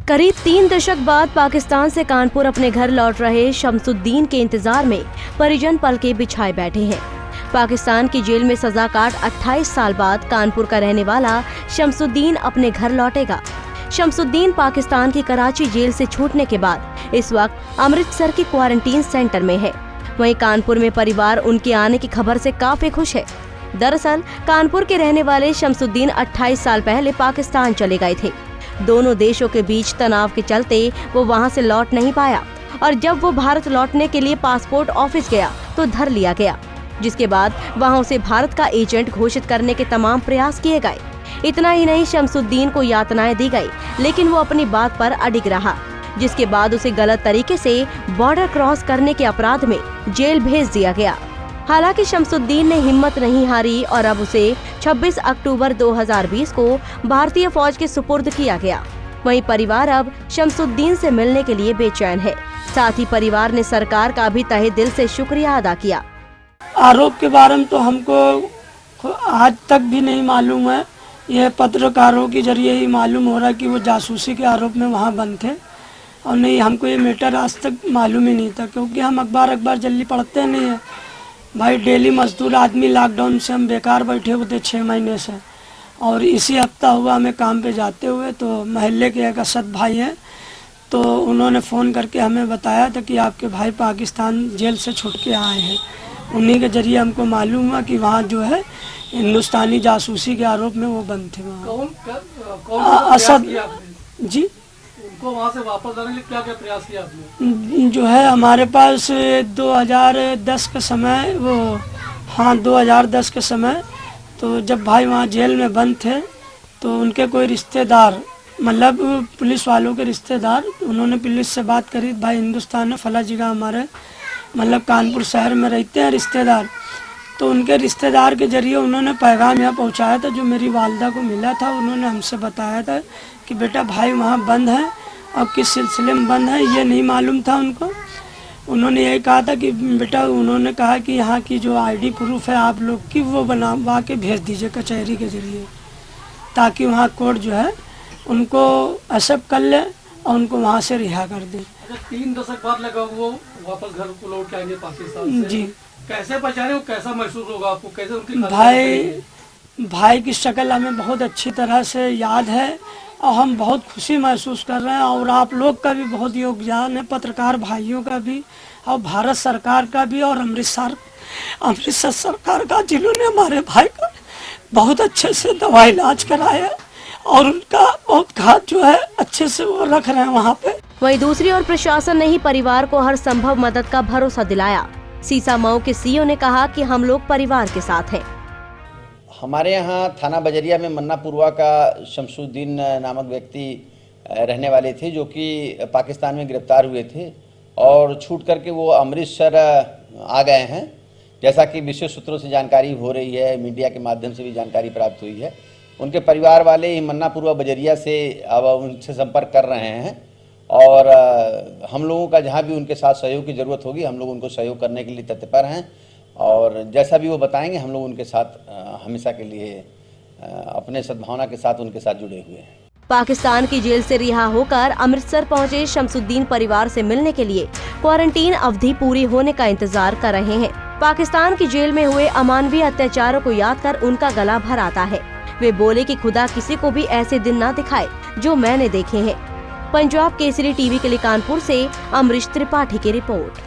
करीब 3 दशक बाद पाकिस्तान से कानपुर अपने घर लौट रहे शमसुद्दीन के इंतजार में परिजन पलके बिछाए बैठे हैं। पाकिस्तान की जेल में सजा काट 28 साल बाद कानपुर का रहने वाला शमसुद्दीन अपने घर लौटेगा। शमसुद्दीन पाकिस्तान की कराची जेल से छूटने के बाद इस वक्त अमृतसर के क्वारंटीन सेंटर में है। वहीं कानपुर में परिवार उनके आने की खबर से काफी खुश है। दरअसल कानपुर के रहने वाले शमसुद्दीन 28 साल पहले पाकिस्तान चले गए थे। दोनों देशों के बीच तनाव के चलते वो वहां से लौट नहीं पाया और जब वो भारत लौटने के लिए पासपोर्ट ऑफिस गया तो धर लिया गया, जिसके बाद वहां उसे भारत का एजेंट घोषित करने के तमाम प्रयास किए गए। इतना ही नहीं, शमसुद्दीन को यातनाएं दी गई, लेकिन वो अपनी बात पर अडिग रहा, जिसके बाद उसे गलत तरीके से बॉर्डर क्रॉस करने के अपराध में जेल भेज दिया गया। हालांकि शमसुद्दीन ने हिम्मत नहीं हारी और अब उसे 26 अक्टूबर 2020 को भारतीय फौज के सुपुर्द किया गया। वहीं परिवार अब शमसुद्दीन से मिलने के लिए बेचैन है। साथ ही परिवार ने सरकार का भी तहे दिल से शुक्रिया अदा किया। आरोप के बारे में तो हमको आज तक भी नहीं मालूम है। यह पत्रकारों के जरिए ही मालूम हो रहा है कि वो जासूसी के आरोप में वहाँ बंद थे, और नहीं, हमको ये मैटर आज तक मालूम ही नहीं था, क्योंकि हम अखबार जल्दी पढ़ते नहीं है भाई। डेली मजदूर आदमी, लॉकडाउन से हम बेकार बैठे हुए थे 6 महीने से, और इसी हफ्ता हुआ हमें काम पे जाते हुए। तो महल्ले के एक असद भाई हैं, तो उन्होंने फ़ोन करके हमें बताया था कि आपके भाई पाकिस्तान जेल से छूट के आए हैं। उन्हीं के जरिए हमको मालूम हुआ कि वहाँ जो है हिंदुस्तानी जासूसी के आरोप में वो बंद थे। वहाँ असद जी, उनको वहाँ से वापस आने के लिए क्या क्या प्रयास किया आपने? जो है हमारे पास 2010 के समय, वो हाँ 2010 के समय, तो जब भाई वहाँ जेल में बंद थे तो उनके कोई रिश्तेदार, मतलब पुलिस वालों के रिश्तेदार, उन्होंने पुलिस से बात करी, भाई हिंदुस्तान में फला जगह हमारे मतलब कानपुर शहर में रहते हैं रिश्तेदार। तो उनके रिश्तेदार के जरिए उन्होंने पैगाम यहाँ पहुँचाया था, जो मेरी वालदा को मिला था। उन्होंने हमसे बताया था कि बेटा भाई वहाँ बंद है, अब किस सिलसिले में बंद है ये नहीं मालूम था उनको। उन्होंने यही कहा था कि बेटा, उन्होंने कहा कि यहाँ की जो आईडी प्रूफ है आप लोग की, वो बनवा के भेज दीजिए कचहरी के जरिए, ताकि वहाँ कोर्ट जो है उनको एक्सेप्ट कर ले और उनको वहाँ से रिहा कर दे। 3 दशक बाद लगा वो वापस घर को लौट के आएंगे पाकिस्तान से। जी, कैसे पहचाने हो, कैसा महसूस होगा आपको, कैसे उनकी भाई की शक्ल हमें बहुत अच्छी तरह से याद है और हम बहुत खुशी महसूस कर रहे हैं। और आप लोग का भी बहुत योगदान है, पत्रकार भाइयों का भी, और भारत सरकार का भी, और अमृतसर सरकार का, जिन्होंने हमारे भाई का बहुत अच्छे से दवा इलाज कराया और उनका बहुत घात जो है अच्छे से वो रख रहे हैं वहाँ पे। वहीं दूसरी ओर प्रशासन ने ही परिवार को हर संभव मदद का भरोसा दिलाया। सीसा मऊ के सीओ ने कहा कि हम लोग परिवार के साथ हैं। हमारे यहाँ थाना बजरिया में मन्नापुरवा का शमसुद्दीन नामक व्यक्ति रहने वाले थे, जो कि पाकिस्तान में गिरफ्तार हुए थे और छूट करके वो अमृतसर आ गए हैं। जैसा कि विशेष सूत्रों से जानकारी हो रही है, मीडिया के माध्यम से भी जानकारी प्राप्त हुई है। उनके परिवार वाले ही मन्नापुरवा बजरिया से अब उनसे संपर्क कर रहे हैं, और हम लोगों का जहाँ भी उनके साथ सहयोग की ज़रूरत होगी हम लोग उनको सहयोग करने के लिए तत्पर हैं, और जैसा भी वो बताएंगे हम लोग उनके साथ हमेशा के लिए अपने सद्भावना के साथ उनके साथ जुड़े हुए हैं। पाकिस्तान की जेल से रिहा होकर अमृतसर पहुंचे शमसुद्दीन परिवार से मिलने के लिए क्वारंटीन अवधि पूरी होने का इंतजार कर रहे हैं। पाकिस्तान की जेल में हुए अमानवीय अत्याचारों को याद कर उनका गला भर आता है। वे बोले कि खुदा किसी को भी ऐसे दिन ना दिखाए जो मैंने देखे हैं। पंजाब केसरी टीवी के लिए कानपुर से अमरीश त्रिपाठी की रिपोर्ट।